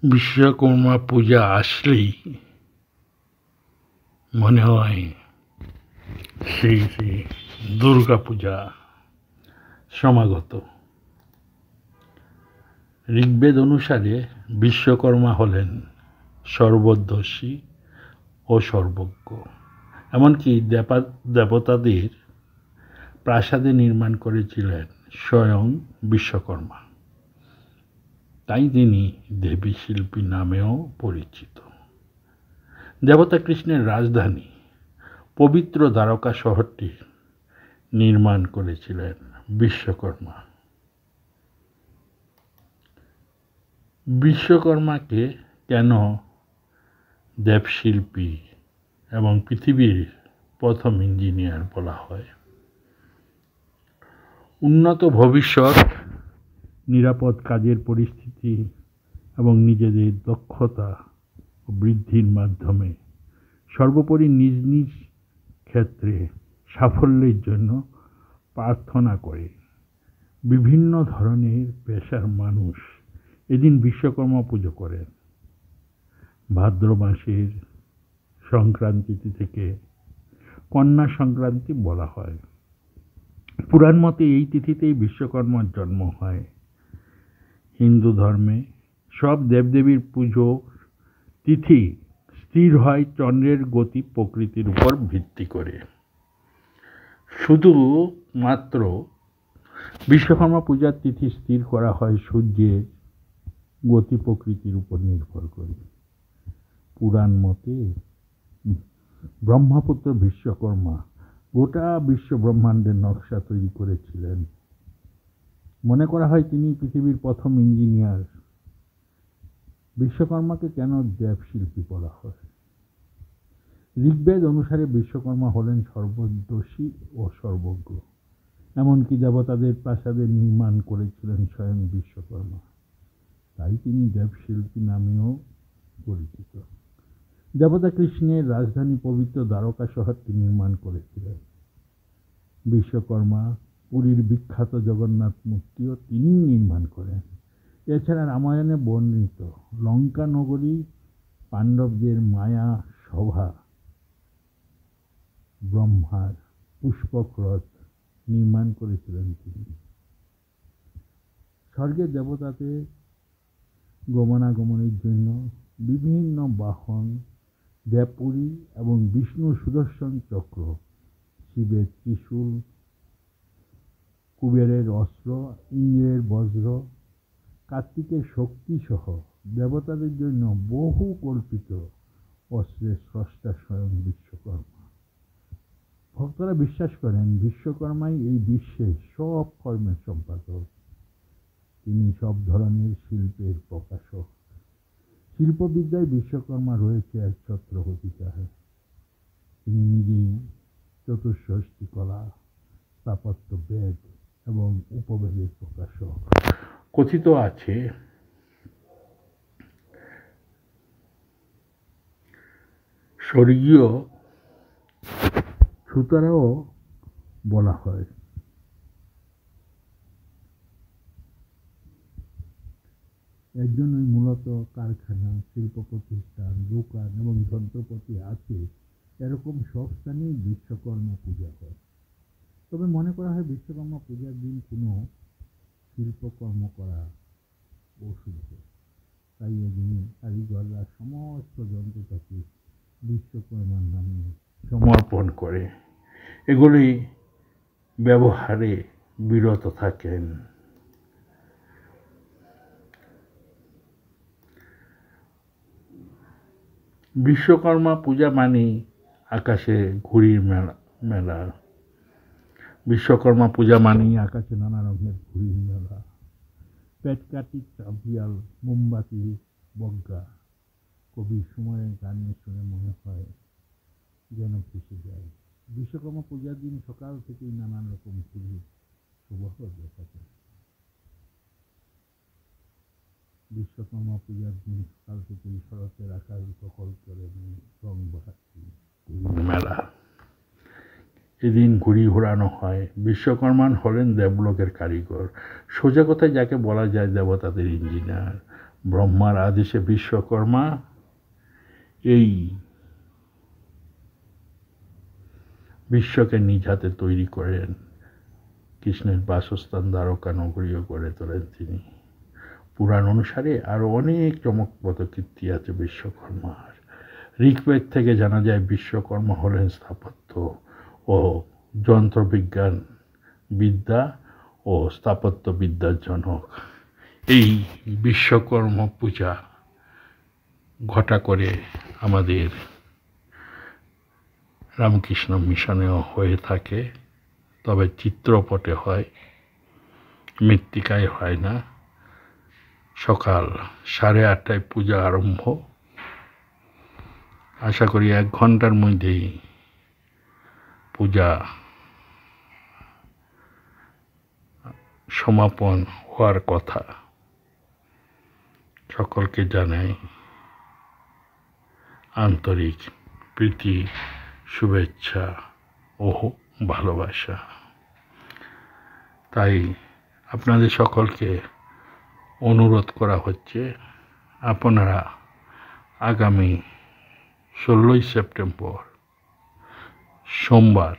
বিশ্বকর্মা পূজা আসলেই মনে হয় সেই দুর্গা পূজা সমাগত। ঋগ্বেদ অনুসারে বিশ্বকর্মা হলেন সর্বদর্শী ও সর্বজ্ঞ, এমনকি দেবতাদের প্রাসাদে নির্মাণ করেছিলেন স্বয়ং বিশ্বকর্মা। তাই তিনি দেবী শিল্পী নামেও পরিচিত। দেবতা কৃষ্ণের রাজধানী পবিত্র দ্বারকা শহরটি নির্মাণ করেছিলেন বিশ্বকর্মা। বিশ্বকর্মাকে কেন দেবশিল্পী এবং পৃথিবীর প্রথম ইঞ্জিনিয়ার বলা হয়? উন্নত ভবিষ্যৎ, নিরাপদ কাজের পরিস্থিতি এবং নিজেদের দক্ষতা ও বৃদ্ধির মাধ্যমে সর্বোপরি নিজ নিজ ক্ষেত্রে সাফল্যের জন্য প্রার্থনা করে বিভিন্ন ধরনের পেশার মানুষ এদিন বিশ্বকর্মা পুজো করেন। ভাদ্র মাসের সংক্রান্তি থেকে কন্যা সংক্রান্তি বলা হয়। পুরাণ মতে এই তিথিতেই বিশ্বকর্মার জন্ম হয়। হিন্দু ধর্মে সব দেবদেবীর পুজো তিথি স্থির হয় চন্দ্রের গতি প্রকৃতির উপর ভিত্তি করে। শুধু মাত্র বিশ্বকর্মা পূজার তিথি স্থির করা হয় সূর্যের গতি প্রকৃতির উপর নির্ভর করে। পুরাণ মতে ব্রহ্মপুত্র বিশ্বকর্মা গোটা বিশ্ব ব্রহ্মাণ্ডের নকশা তৈরি করেছিলেন। মনে করা হয় তিনি পৃথিবীর প্রথম ইঞ্জিনিয়ার। বিশ্বকর্মাকে কেন দেবশিল্পী বলা হয়? ঋগ্বেদ অনুসারে বিশ্বকর্মা হলেন সর্বদর্শী ও সর্বজ্ঞ, এমনকি দেবতাদের প্রাসাদের নির্মাণ করেছিলেন স্বয়ং বিশ্বকর্মা। তাই তিনি দেবশিল্পী নামেও পরিচিত। দেবতা কৃষ্ণের রাজধানী পবিত্র দ্বারকা শহরটি নির্মাণ করেছিলেন বিশ্বকর্মা। পুরীর বিখ্যাত জগন্নাথ মূর্তিও তিনি নির্মাণ করেন। এছাড়া রামায়ণে বর্ণিত লঙ্কা নগরী, পাণ্ডবদের মায়া সভা, ব্রহ্মার পুষ্পক রথ নির্মাণ করেছিলেন তিনি। স্বর্গের দেবতাদের গমনাগমনের জন্য বিভিন্ন বাহন, দেবপুরী এবং বিষ্ণুর সুদর্শন চক্র, শিবের ত্রিশূল, কুবেরের অস্ত্র, ইন্দ্রের বজ্র, কার্তিকের শক্তি সহ দেবতাদের জন্য বহু কল্পিত অস্ত্রের স্রষ্টা স্বয়ং বিশ্বকর্মা। ভক্তরা বিশ্বাস করেন বিশ্বকর্মাই এই বিশ্বের সব কর্মের সম্পাদক। তিনি সব ধরনের শিল্পের প্রকাশক। শিল্পবিদ্যায় বিশ্বকর্মা রয়েছে এক ছত্র অধিকার। তিনি নিজেই চতুষ্ষষ্ঠী কলা, স্থাপত্য, বেদ এবং উপবেদের প্রকাশক। কথিত আছে স্বর্গীয় সুতারাও বলা হয়। এর জন্যই মূলত কারখানা, শিল্প প্রতিষ্ঠান, দোকান এবং যন্ত্রপাতি আছে এরকম সব স্থানেই বিশ্বকর্মা পূজা হয়। তবে মনে করা হয় বিশ্বকর্মা পূজার দিন কোনো শিল্পকর্ম করা অশুভ। তাই এদিন কারিগররা সমস্ত যন্ত্রপাতি বিশ্বকর্মার নামে সমর্পণ করে এগুলি ব্যবহারে বিরত থাকেন। বিশ্বকর্মা পূজা মানেই আকাশে ঘুড়ির মেলা। বিশ্বকর্মা পূজা মানেই আকাশে নানা রঙের ঘুড়ির মেলা। পেটকাঠি, চাবিয়াল, মোমবাতি, বজ্ঞা। কবির সময়ের গান শুনে মনে হয় যেন ভেসে যায়। বিশ্বকর্মা পূজার দিন সকাল থেকেই নানান রকম ঘুড়ির সুবাহ দেখা যায়। বিশ্বকর্মা পূজার দিন সকাল থেকেই শরতের আকাশ দখল করে রং বাহাতি মেলা। এদিন ঘুড়ি ঘোরানো হয়। বিশ্বকর্মা হলেন দেবলোকের কারিগর। সোজা কথায় যাকে বলা যায় দেবতাদের ইঞ্জিনিয়ার। ব্রহ্মার আদেশে বিশ্বকর্মা এই বিশ্বকে নিজ হাতে তৈরি করেন, কৃষ্ণের বাসস্থান দ্বারকা নগরীও গড়ে তোলেন তিনি। পুরাণ অনুসারে আরো অনেক চমকপ্রদ কীর্তি আছে বিশ্বকর্মার। ঋগ্বেদ থেকে জানা যায় বিশ্বকর্মা হলেন স্থাপত্য ও যন্ত্রবিজ্ঞান বিদ্যা ও স্থাপত্য বিদ্যার জনক। এই বিশ্বকর্মা পূজা ঘটা করে আমাদের রামকৃষ্ণ মিশনেও হয়ে থাকে, তবে চিত্রপটে হয়, মৃত্তিকায় হয় না। সকাল 8:30টায় পূজা আরম্ভ। আশা করি 1 ঘন্টার মধ্যেই পূজা সমাপন হওয়ার কথা। সকলকে জানাই আন্তরিক প্রীতি, শুভেচ্ছা ও ভালোবাসা। তাই আপনাদের সকলকে অনুরোধ করা হচ্ছে, আপনারা আগামী 16ই সেপ্টেম্বর সোমবার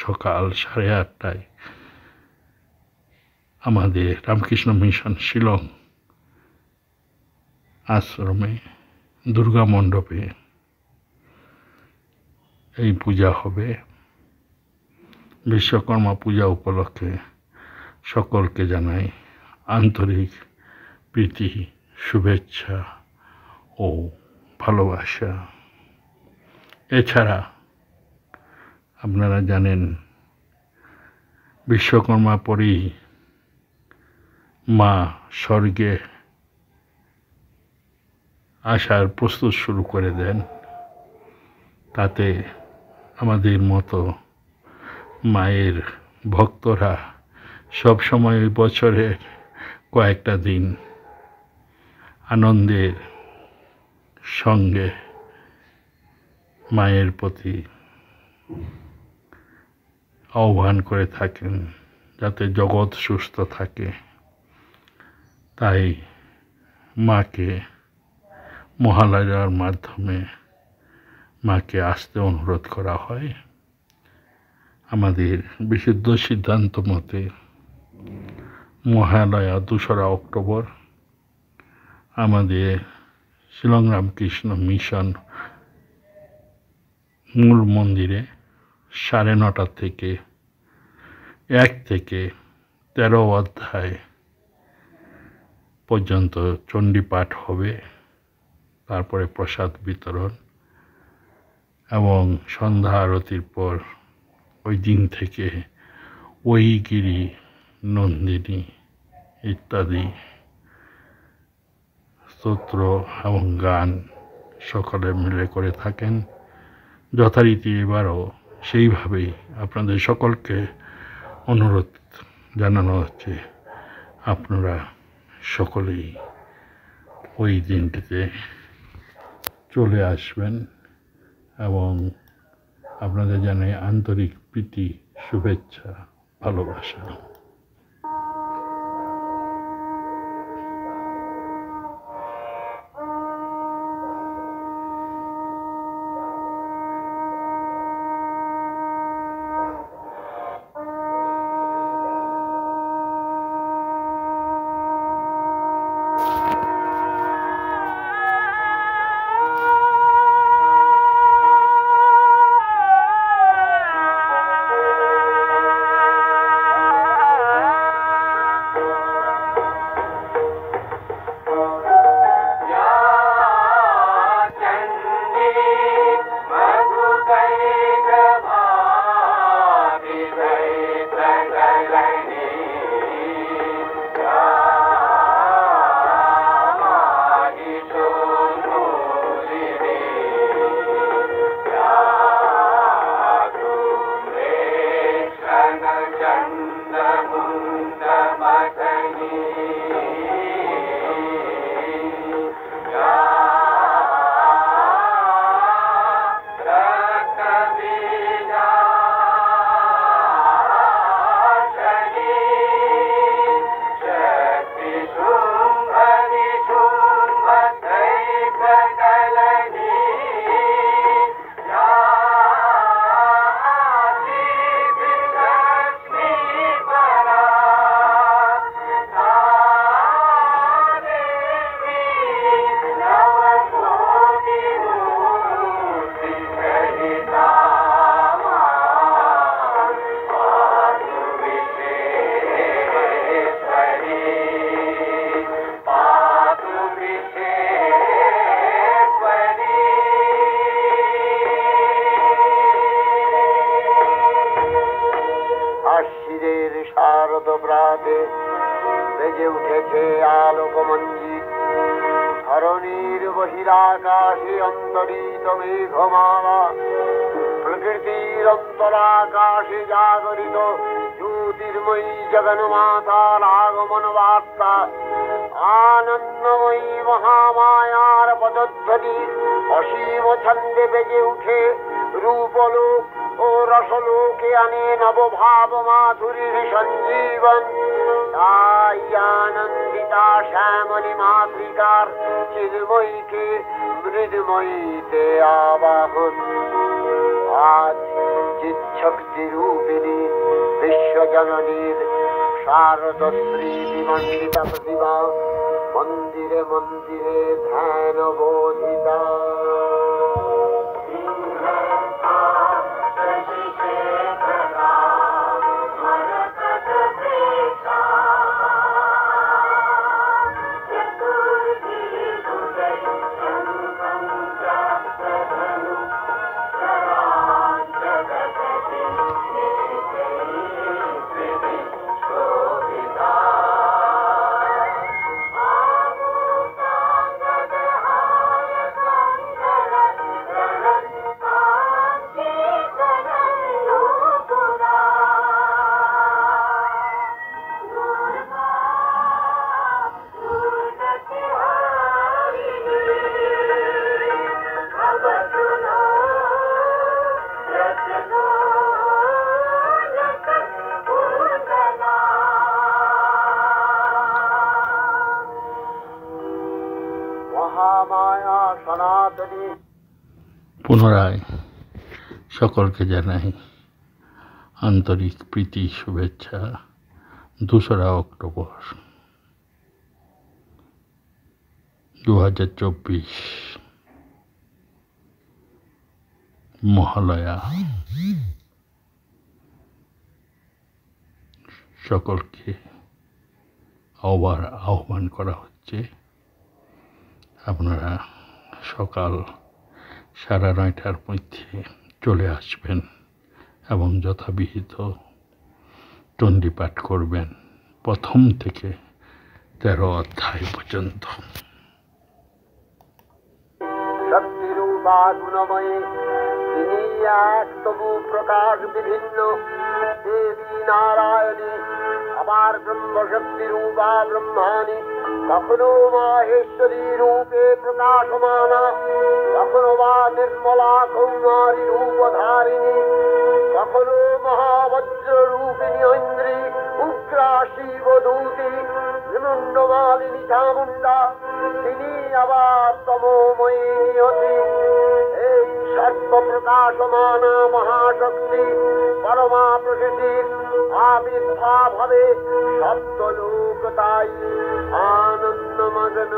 সকাল 8:30টায় আমাদের রামকৃষ্ণ মিশন শিলং আশ্রমে দুর্গা মণ্ডপে এই পূজা হবে। বিশ্বকর্মা পূজা উপলক্ষে সকলকে জানাই আন্তরিক প্রীতি, শুভেচ্ছা ও ভালোবাসা। এছাড়া আপনারা জানেন বিশ্বকর্মা পরেই মা স্বর্গে আসার প্রস্তুত শুরু করে দেন। তাতে আমাদের মতো মায়ের ভক্তরা সবসময় বছরের কয়েকটা দিন আনন্দের সঙ্গে মায়ের প্রতি আহ্বান করে থাকেন যাতে জগৎ সুস্থ থাকে। তাই মাকে মহালয়ার মাধ্যমে মাকে আসতে অনুরোধ করা হয়। আমাদের বিশুদ্ধ সিদ্ধান্ত মতে মহালয়া 2রা অক্টোবর আমাদের শিলং রামকৃষ্ণ মিশন মূল মন্দিরে 9:30 থেকে 1 থেকে 13 অধ্যায় পর্যন্ত চণ্ডী পাঠ হবে। তারপরে প্রসাদ বিতরণ এবং সন্ধ্যা আরতির পর ওই দিন থেকে ওইগিরি, নন্দিনী ইত্যাদি স্তোত্র এবং গান সকলে মিলে করে থাকেন। যথারীতি এবারও সেইভাবেই আপনাদের সকলকে অনুরোধ জানানো হচ্ছে, আপনারা সকলেই ওই দিনটিতে চলে আসবেন এবং আপনাদের জানাই আন্তরিক প্রীতি, শুভেচ্ছা, ভালোবাসা। ধরণীর বহিরাকাশে অন্তরিত মেঘমালা, প্রকৃতির অন্তরাকাশে জাগরিত জ্যোতির্ময়ী জগন্মাতার আগমন বার্তা, আনন্দময়ী মহামায়ার পদধ্বনি অসীম ছন্দে বেজে উঠে রূপলোক ও রসলোকে আনে নবভাব মাধুরীর সঞ্জীবন। তাই আনন্দিতা শ্যামলী মাতৃকার চিন্ময়ীকে মৃন্ময়ীতে আবাহন। আজ চিৎশক্তি রূপিণী বিশ্বজননীর শারদশ্রী বিমণ্ডিতা প্রতিমা মন্দিরে মন্দিরে ধ্যান বোধিতা। পুনরায় সকলকে জানাই আন্তরিক প্রীতি শুভেচ্ছা। 2রা অক্টোবর 2024 মহালয়া। সকলকে আহ্বান করা হচ্ছে আপনারা সকাল 9:30টার মধ্যে চলে আসবেন এবং যথাবিহিত চণ্ডী পাঠ করবেন 1ম থেকে 13 অধ্যায় পর্যন্ত। শক্তিরূপা গুণময়ী তিনি এক, তবু প্রকাশ বিভিন্ন। দেবী নারায়ণী আবার ব্রহ্মশক্তি রূপা ব্রহ্মাণী, কখনো মাহেশ্বরী রূপে প্রকাশমানা, কখনো বা নির্মলা কৌমারী রূপধারিণী, কখনো মহাবজ্র রূপিণী ঐন্দ্রী, উগ্রা শিবদূতি নিমুণ্ডমালিনী চামুণ্ডা, তিনি আবার তমোময়ী নিয়তি। এই সর্বপ্রকাশমানা মহাশক্তি পরমা প্রকৃতির আবির্ভাব হবে সপ্তলোক, তাই আনন্দমগ্ন।